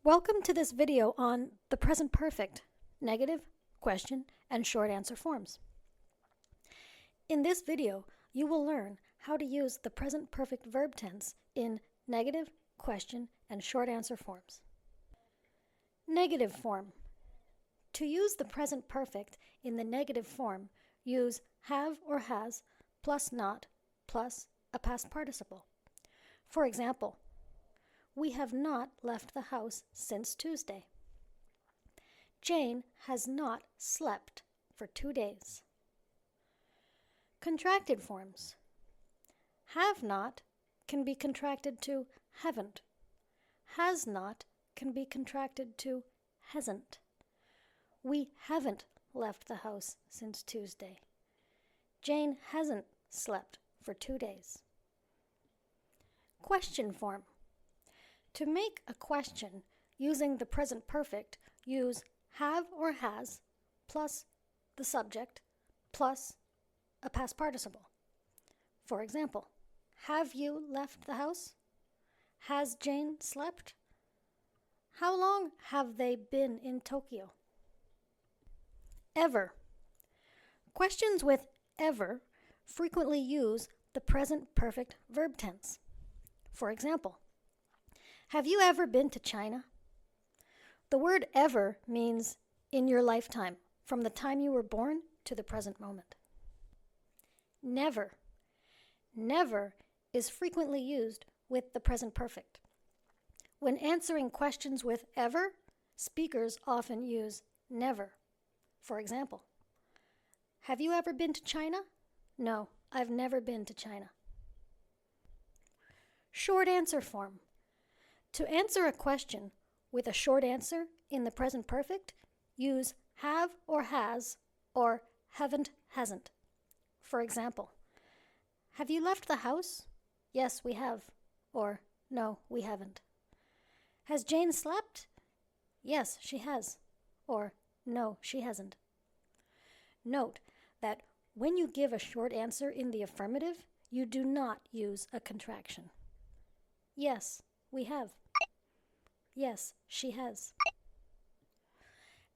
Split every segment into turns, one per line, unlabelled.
Welcome to this video on the present perfect, negative, question, and short answer forms. In this video, you will learn how to use the present perfect verb tense in negative, question, and short answer forms. Negative form. To use the present perfect in the negative form, use have or has plus not plus a past participle. For example, we have not left the house since Tuesday. Jane has not slept for 2 days. Contracted forms. Have not can be contracted to haven't. Has not can be contracted to hasn't. We haven't left the house since Tuesday. Jane hasn't slept for 2 days. Question form. To make a question using the present perfect, use have or has plus the subject plus a past participle. For example, have you left the house? Has Jane slept? How long have they been in Tokyo? Ever. Questions with ever frequently use the present perfect verb tense. For example, have you ever been to China? The word ever means in your lifetime, from the time you were born to the present moment. Never. Never is frequently used with the present perfect. When answering questions with ever, speakers often use never. For example, have you ever been to China? No, I've never been to China. Short answer form. To answer a question with a short answer in the present perfect, use have or has or haven't, hasn't. For example, have you left the house? Yes, we have. Or no, we haven't. Has Jane slept? Yes, she has. Or no, she hasn't. Note that when you give a short answer in the affirmative, you do not use a contraction. Yes, we have. Yes, she has.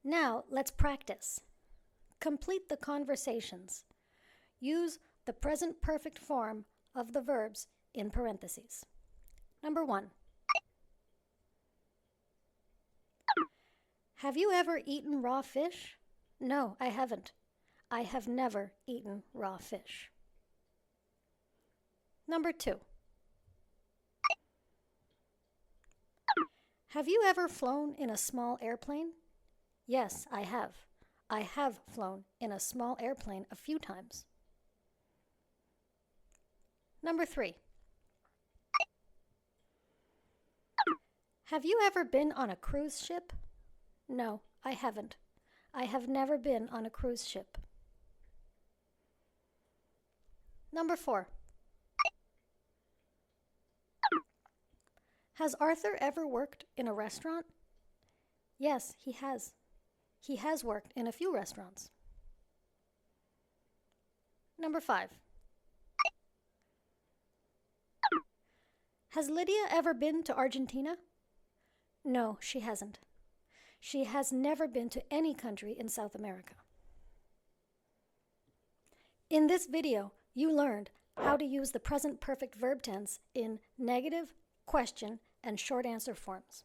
Now, let's practice. Complete the conversations. Use the present perfect form of the verbs in parentheses. Number 1. Have you ever eaten raw fish? No, I haven't. I have never eaten raw fish. Number 2. Have you ever flown in a small airplane? Yes, I have. I have flown in a small airplane a few times. Number 3. Have you ever been on a cruise ship? No, I haven't. I have never been on a cruise ship. Number 4. Has Arthur ever worked in a restaurant? Yes, he has. He has worked in a few restaurants. Number 5. Has Lydia ever been to Argentina? No, she hasn't. She has never been to any country in South America. In this video, you learned how to use the present perfect verb tense in negative, question, and short answer forms.